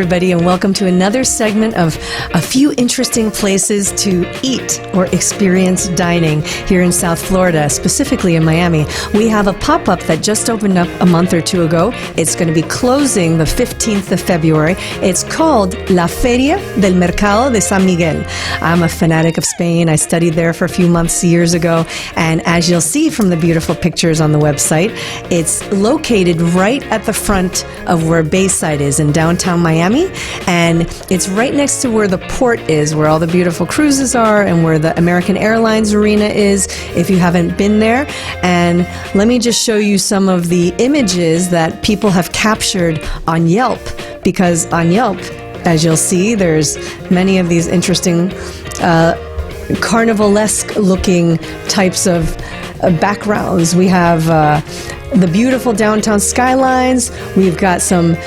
everybody, and welcome to another segment of a few interesting places to eat or experience dining here in South Florida, specifically in Miami. We have a pop-up that just opened up a month or two ago. It's going to be closing the 15th of February. It's called La Feria del Mercado de San Miguel. I'm a fanatic of Spain. I studied there for a few months years ago, and as you'll see from the beautiful pictures on the website, it's located right at the front of where Bayside is in downtown Miami, and it's right next to where the port is, where all the beautiful cruises are and where the American Airlines arena is, if you haven't been there. And let me just show you some of the images that people have captured on Yelp, because on Yelp, as you'll see, there's many of these interesting carnivalesque looking types of backgrounds. We have the beautiful downtown skylines. We've got some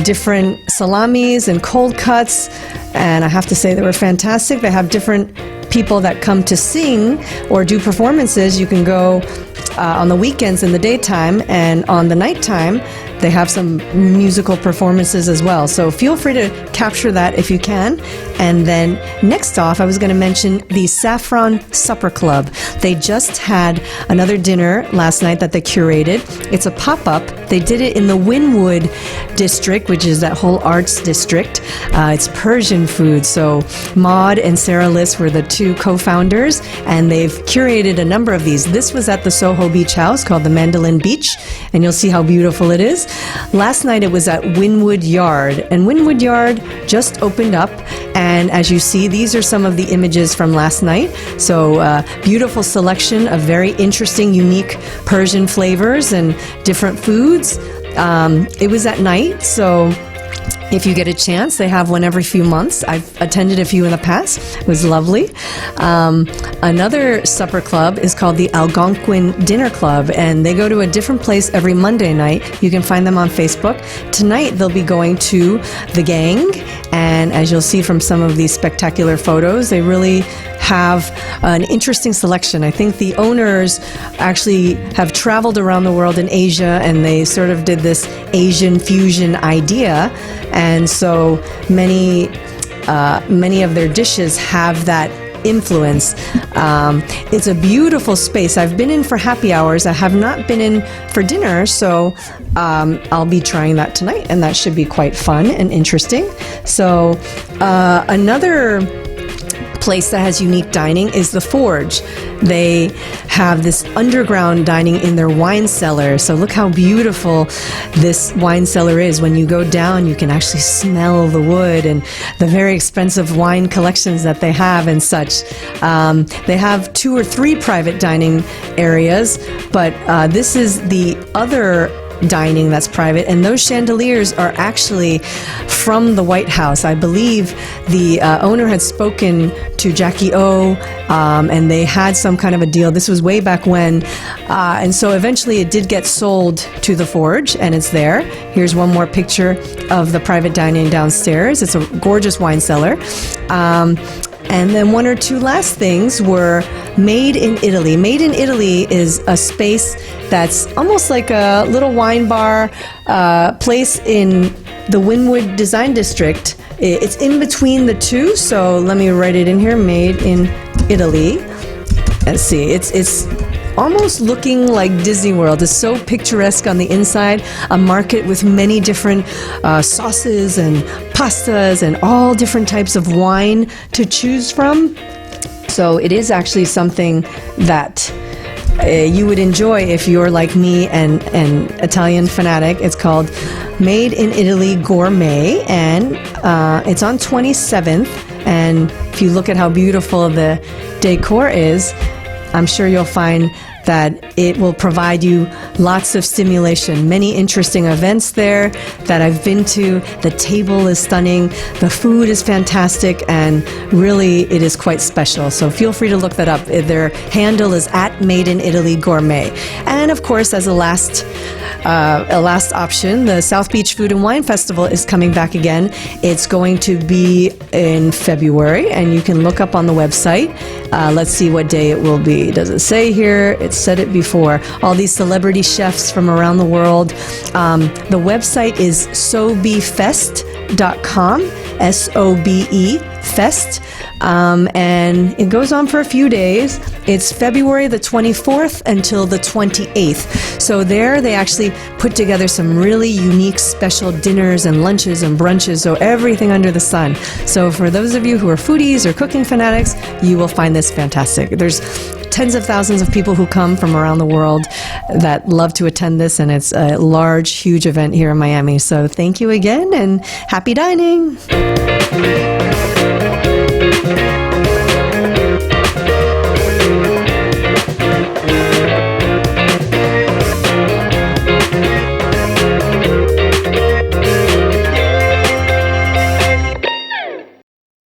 different salamis and cold cuts, and I have to say they were fantastic. They have different people that come to sing or do performances. You can go on the weekends in the daytime, and on the nighttime they have some musical performances as well. So feel free to capture that if you can. And then next off, I was going to mention the Saffron Supper Club. They just had another dinner last night that they curated. It's a pop-up. They did it in the Wynwood district, which is that whole arts district. It's Persian food. So Maud and Sarah Liss were the two co-founders, and they've curated a number of these. This was at the Soho Beach House called the Mandolin Beach, and you'll see how beautiful it is. Last night it was at Wynwood Yard, and Wynwood Yard just opened up, and as you see, these are some of the images from last night. So beautiful selection of very interesting, unique Persian flavors and different foods. It was at night, so if you get a chance, they have one every few months. I've attended a few in the past. It was lovely. Another supper club is called the Algonquin Dinner Club, and they go to a different place every Monday night. You can find them on Facebook. Tonight, they'll be going to the Gang, and as you'll see from some of these spectacular photos, they really have an interesting selection. I think the owners actually have traveled around the world in Asia, and they sort of did this Asian fusion idea, and so many of their dishes have that influence. It's a beautiful space. I've been in for happy hours. I have not been in for dinner, so I'll be trying that tonight, and that should be quite fun and interesting. So another place that has unique dining is the Forge. They have this underground dining in their wine cellar. So look how beautiful this wine cellar is. When you go down, you can actually smell the wood and the very expensive wine collections that they have and such. They have 2 or 3 private dining areas, but this is the other dining that's private, and those chandeliers are actually from the White House. I believe the owner had spoken to Jackie O, and they had some kind of a deal. This was way back when, and so eventually it did get sold to the Forge, and it's there. Here's one more picture of the private dining downstairs. It's a gorgeous wine cellar. And then 1 or 2 last things were Made in Italy. Made in Italy is a space that's almost like a little wine bar place in the Wynwood Design District. It's in between the two, so let me write it in here, Made in Italy. Let's see, it's almost looking like Disney World. It's so picturesque on the inside, a market with many different sauces and pastas and all different types of wine to choose from. So it is actually something that you would enjoy if you're like me and an Italian fanatic. It's called Made in Italy Gourmet, and it's on 27th. And if you look at how beautiful the decor is, I'm sure you'll find that it will provide you lots of stimulation. Many interesting events there that I've been to. The table is stunning, the food is fantastic, and really it is quite special. So feel free to look that up. Their handle is at Made in Italy Gourmet. And of course, as a last option, the South Beach Food and Wine Festival is coming back again. It's going to be in February, and you can look up on the website. Let's see what day it will be. Does it say here? It said it before. All these celebrity chefs from around the world. The website is sobefest.com, SOBE Fest. And it goes on for a few days. It's February the 24th until the 28th. So there they actually put together some really unique special dinners and lunches and brunches, so everything under the sun. So for those of you who are foodies or cooking fanatics, you will find this fantastic. There's tens of thousands of people who come from around the world that love to attend this, and it's a large, huge event here in Miami. So thank you again, and happy dining.